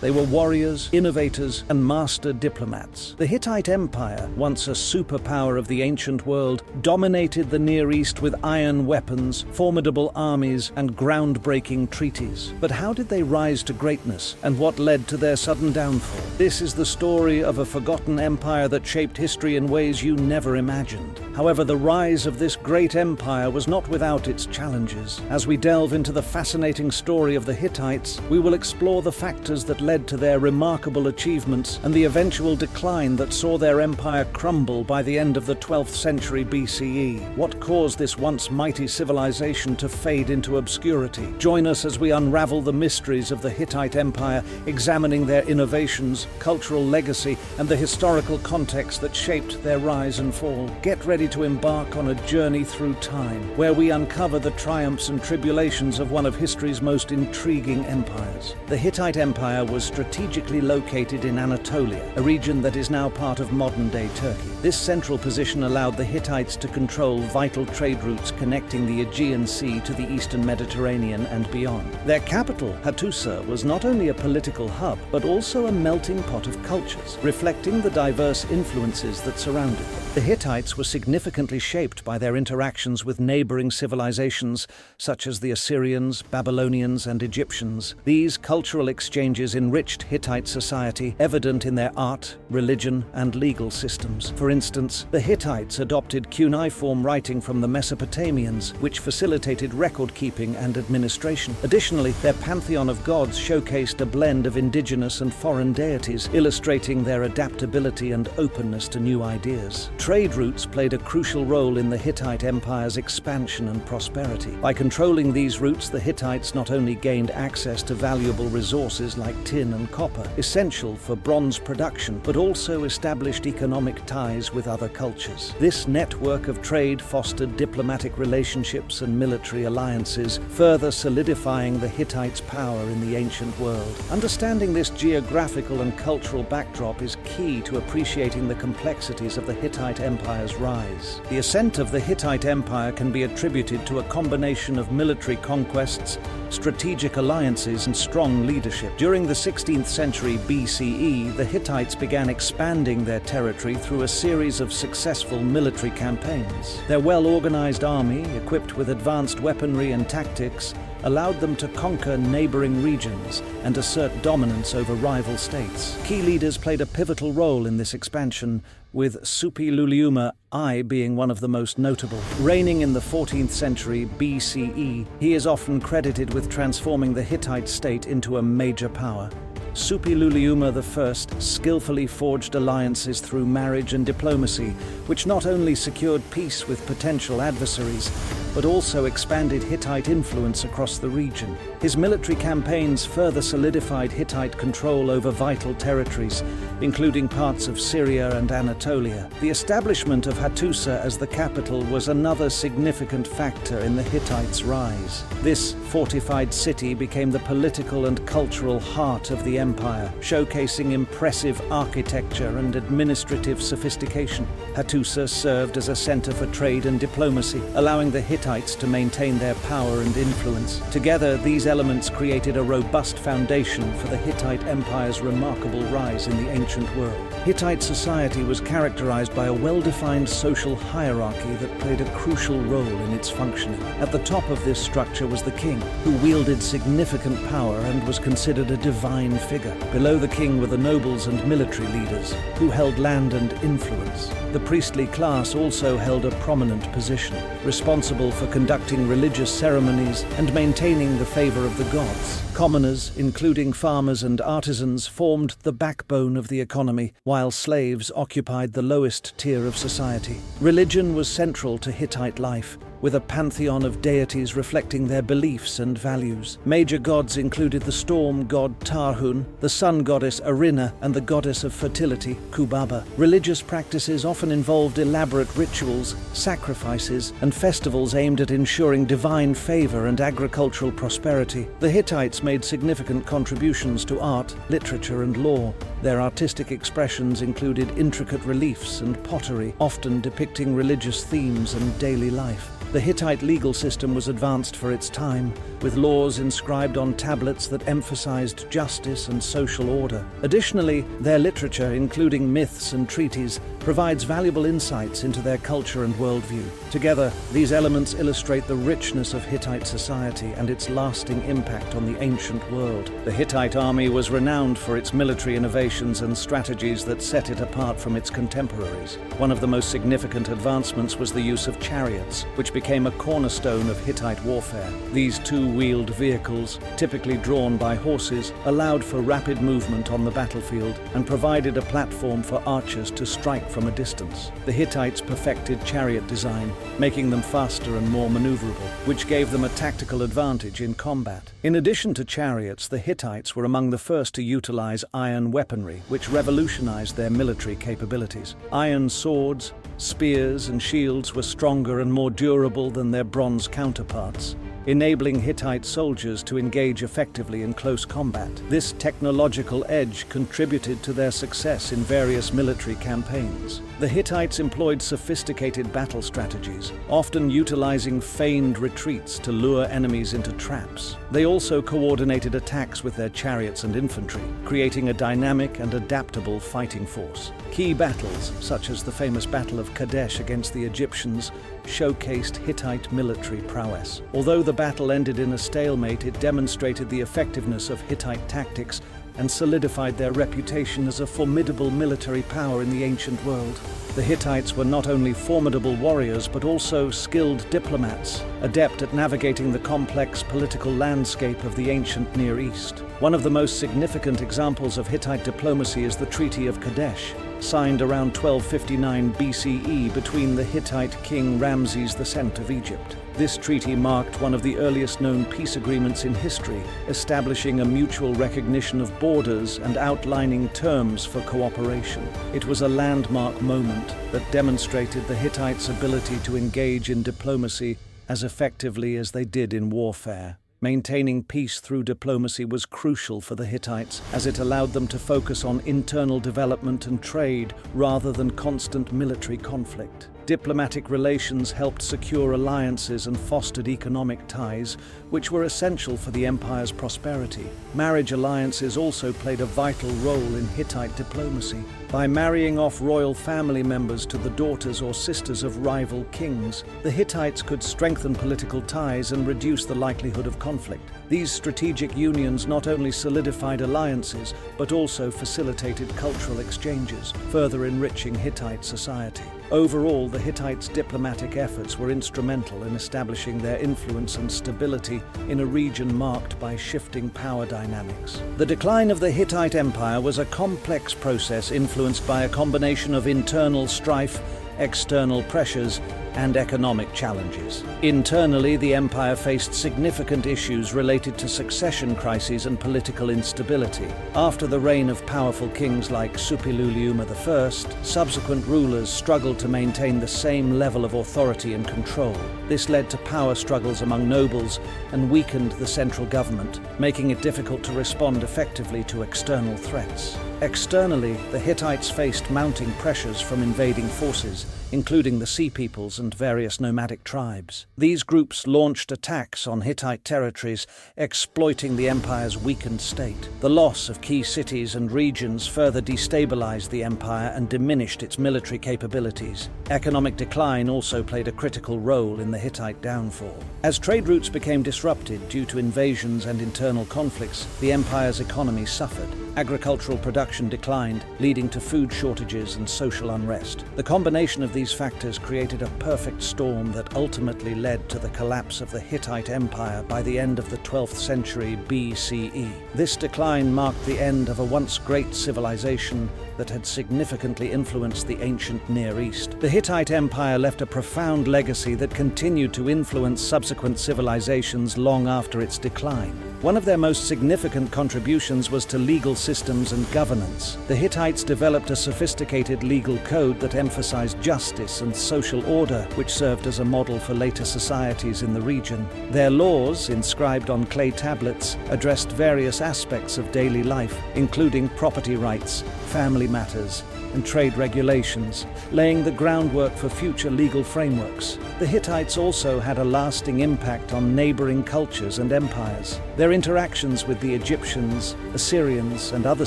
They were warriors, innovators, and master diplomats. The Hittite Empire, once a superpower of the ancient world, dominated the Near East with iron weapons, formidable armies, and groundbreaking treaties. But how did they rise to greatness, and what led to their sudden downfall? This is the story of a forgotten empire that shaped history in ways you never imagined. However, the rise of this great empire was not without its challenges. As we delve into the fascinating story of the Hittites, we will explore the factors that led to their remarkable achievements and the eventual decline that saw their empire crumble by the end of the 12th century BCE. What caused this once mighty civilization to fade into obscurity? Join us as we unravel the mysteries of the Hittite Empire, examining their innovations, cultural legacy, and the historical context that shaped their rise and fall. Get ready to embark on a journey through time, where we uncover the triumphs and tribulations of one of history's most intriguing empires. The Hittite Empire was strategically located in Anatolia, a region that is now part of modern-day Turkey. This central position allowed the Hittites to control vital trade routes connecting the Aegean Sea to the eastern Mediterranean and beyond. Their capital, Hattusa, was not only a political hub, but also a melting pot of cultures, reflecting the diverse influences that surrounded them. The Hittites were significantly shaped by their interactions with neighboring civilizations such as the Assyrians, Babylonians, and Egyptians. These cultural exchanges enriched Hittite society, evident in their art, religion, and legal systems. For instance, the Hittites adopted cuneiform writing from the Mesopotamians, which facilitated record-keeping and administration. Additionally, their pantheon of gods showcased a blend of indigenous and foreign deities, illustrating their adaptability and openness to new ideas. Trade routes played a crucial role in the Hittite Empire's expansion and prosperity. By controlling these routes, the Hittites not only gained access to valuable resources like tin and copper, essential for bronze production, but also established economic ties with other cultures. This network of trade fostered diplomatic relationships and military alliances, further solidifying the Hittites' power in the ancient world. Understanding this geographical and cultural backdrop is key to appreciating the complexities of the Hittite Empire's rise. The ascent of the Hittite Empire can be attributed to a combination of military conquests, strategic alliances, and strong leadership. During the 16th century BCE, the Hittites began expanding their territory through a series of successful military campaigns. Their well-organized army, equipped with advanced weaponry and tactics, allowed them to conquer neighboring regions and assert dominance over rival states. Key leaders played a pivotal role in this expansion, with Suppiluliuma I being one of the most notable. Reigning in the 14th century BCE, he is often credited with transforming the Hittite state into a major power. Suppiluliuma I skillfully forged alliances through marriage and diplomacy, which not only secured peace with potential adversaries, but also expanded Hittite influence across the region. His military campaigns further solidified Hittite control over vital territories, including parts of Syria and Anatolia. The establishment of Hattusa as the capital was another significant factor in the Hittites' rise. This fortified city became the political and cultural heart of the empire, showcasing impressive architecture and administrative sophistication. Hattusa served as a center for trade and diplomacy, allowing the Hittites to maintain their power and influence. Together, these elements created a robust foundation for the Hittite Empire's remarkable rise in the ancient world. Hittite society was characterized by a well-defined social hierarchy that played a crucial role in its functioning. At the top of this structure was the king, who wielded significant power and was considered a divine figure. Below the king were the nobles and military leaders, who held land and influence. The priestly class also held a prominent position, responsible for conducting religious ceremonies and maintaining the favor of the gods. Commoners, including farmers and artisans, formed the backbone of the economy, while slaves occupied the lowest tier of society. Religion was central to Hittite life, with a pantheon of deities reflecting their beliefs and values. Major gods included the storm god Tarhun, the sun goddess Arina, and the goddess of fertility, Kubaba. Religious practices often involved elaborate rituals, sacrifices, and festivals aimed at ensuring divine favor and agricultural prosperity. The Hittites made significant contributions to art, literature, and law. Their artistic expressions included intricate reliefs and pottery, often depicting religious themes and daily life. The Hittite legal system was advanced for its time, with laws inscribed on tablets that emphasized justice and social order. Additionally, their literature, including myths and treaties, provides valuable insights into their culture and worldview. Together, these elements illustrate the richness of Hittite society and its lasting impact on the ancient world. The Hittite army was renowned for its military innovations and strategies that set it apart from its contemporaries. One of the most significant advancements was the use of chariots, which became a cornerstone of Hittite warfare. These two-wheeled vehicles, typically drawn by horses, allowed for rapid movement on the battlefield and provided a platform for archers to strike from a distance. The Hittites perfected chariot design, making them faster and more maneuverable, which gave them a tactical advantage in combat. In addition to chariots, the Hittites were among the first to utilize iron weaponry, which revolutionized their military capabilities. Iron swords, spears, and shields were stronger and more durable than their bronze counterparts, enabling Hittite soldiers to engage effectively in close combat. This technological edge contributed to their success in various military campaigns. The Hittites employed sophisticated battle strategies, often utilizing feigned retreats to lure enemies into traps. They also coordinated attacks with their chariots and infantry, creating a dynamic and adaptable fighting force. Key battles, such as the famous Battle of Kadesh against the Egyptians, showcased Hittite military prowess. Although the battle ended in a stalemate, it demonstrated the effectiveness of Hittite tactics and solidified their reputation as a formidable military power in the ancient world. The Hittites were not only formidable warriors but also skilled diplomats, adept at navigating the complex political landscape of the ancient Near East. One of the most significant examples of Hittite diplomacy is the Treaty of Kadesh, signed around 1259 BCE between the Hittite king Ramses II of Egypt. This treaty marked one of the earliest known peace agreements in history, establishing a mutual recognition of borders and outlining terms for cooperation. It was a landmark moment that demonstrated the Hittites' ability to engage in diplomacy as effectively as they did in warfare. Maintaining peace through diplomacy was crucial for the Hittites, as it allowed them to focus on internal development and trade rather than constant military conflict. Diplomatic relations helped secure alliances and fostered economic ties, which were essential for the empire's prosperity. Marriage alliances also played a vital role in Hittite diplomacy. By marrying off royal family members to the daughters or sisters of rival kings, the Hittites could strengthen political ties and reduce the likelihood of conflict. These strategic unions not only solidified alliances, but also facilitated cultural exchanges, further enriching Hittite society. Overall, the Hittites' diplomatic efforts were instrumental in establishing their influence and stability in a region marked by shifting power dynamics. The decline of the Hittite Empire was a complex process influenced by a combination of internal strife, external pressures, and economic challenges. Internally, the empire faced significant issues related to succession crises and political instability. After the reign of powerful kings like Suppiluliuma I, subsequent rulers struggled to maintain the same level of authority and control. This led to power struggles among nobles and weakened the central government, making it difficult to respond effectively to external threats. Externally, the Hittites faced mounting pressures from invading forces, including the Sea Peoples and various nomadic tribes. These groups launched attacks on Hittite territories, exploiting the empire's weakened state. The loss of key cities and regions further destabilized the empire and diminished its military capabilities. Economic decline also played a critical role in the Hittite downfall. As trade routes became disrupted due to invasions and internal conflicts, the empire's economy suffered. Agricultural production declined, leading to food shortages and social unrest. The combination of these factors created a perfect storm that ultimately led to the collapse of the Hittite Empire by the end of the 12th century BCE. This decline marked the end of a once great civilization that had significantly influenced the ancient Near East. The Hittite Empire left a profound legacy that continued to influence subsequent civilizations long after its decline. One of their most significant contributions was to legal systems and governance. The Hittites developed a sophisticated legal code that emphasized justice and social order, which served as a model for later societies in the region. Their laws, inscribed on clay tablets, addressed various aspects of daily life, including property rights, family matters, and trade regulations, laying the groundwork for future legal frameworks. The Hittites also had a lasting impact on neighboring cultures and empires. Their interactions with the Egyptians, Assyrians, and other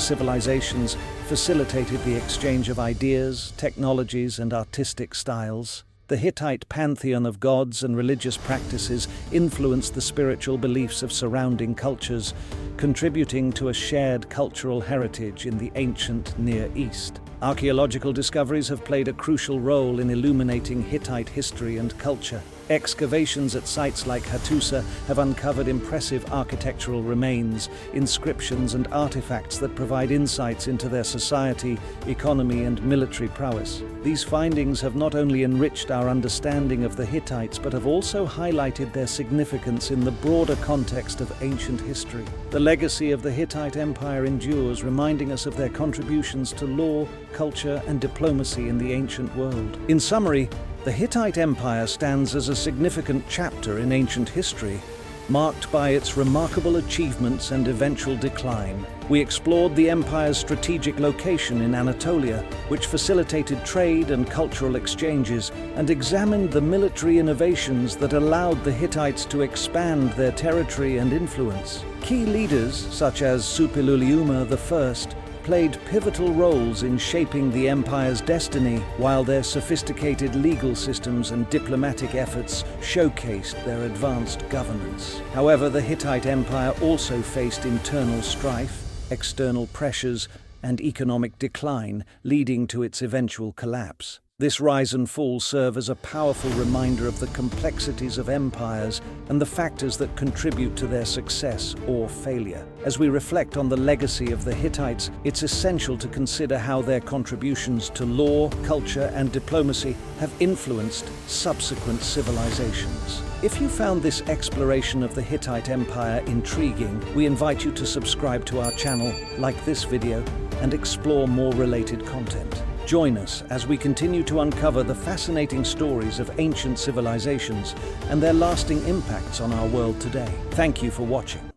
civilizations facilitated the exchange of ideas, technologies, and artistic styles. The Hittite pantheon of gods and religious practices influenced the spiritual beliefs of surrounding cultures, contributing to a shared cultural heritage in the ancient Near East. Archaeological discoveries have played a crucial role in illuminating Hittite history and culture. Excavations at sites like Hattusa have uncovered impressive architectural remains, inscriptions, and artifacts that provide insights into their society, economy, and military prowess. These findings have not only enriched our understanding of the Hittites, but have also highlighted their significance in the broader context of ancient history. The legacy of the Hittite Empire endures, reminding us of their contributions to law, culture, and diplomacy in the ancient world. In summary, the Hittite Empire stands as a significant chapter in ancient history, marked by its remarkable achievements and eventual decline. We explored the empire's strategic location in Anatolia, which facilitated trade and cultural exchanges, and examined the military innovations that allowed the Hittites to expand their territory and influence. Key leaders, such as Suppiluliuma I, played pivotal roles in shaping the empire's destiny, while their sophisticated legal systems and diplomatic efforts showcased their advanced governance. However, the Hittite Empire also faced internal strife, external pressures, and economic decline, leading to its eventual collapse. This rise and fall serve as a powerful reminder of the complexities of empires and the factors that contribute to their success or failure. As we reflect on the legacy of the Hittites, it's essential to consider how their contributions to law, culture, and diplomacy have influenced subsequent civilizations. If you found this exploration of the Hittite Empire intriguing, we invite you to subscribe to our channel, like this video, and explore more related content. Join us as we continue to uncover the fascinating stories of ancient civilizations and their lasting impacts on our world today. Thank you for watching.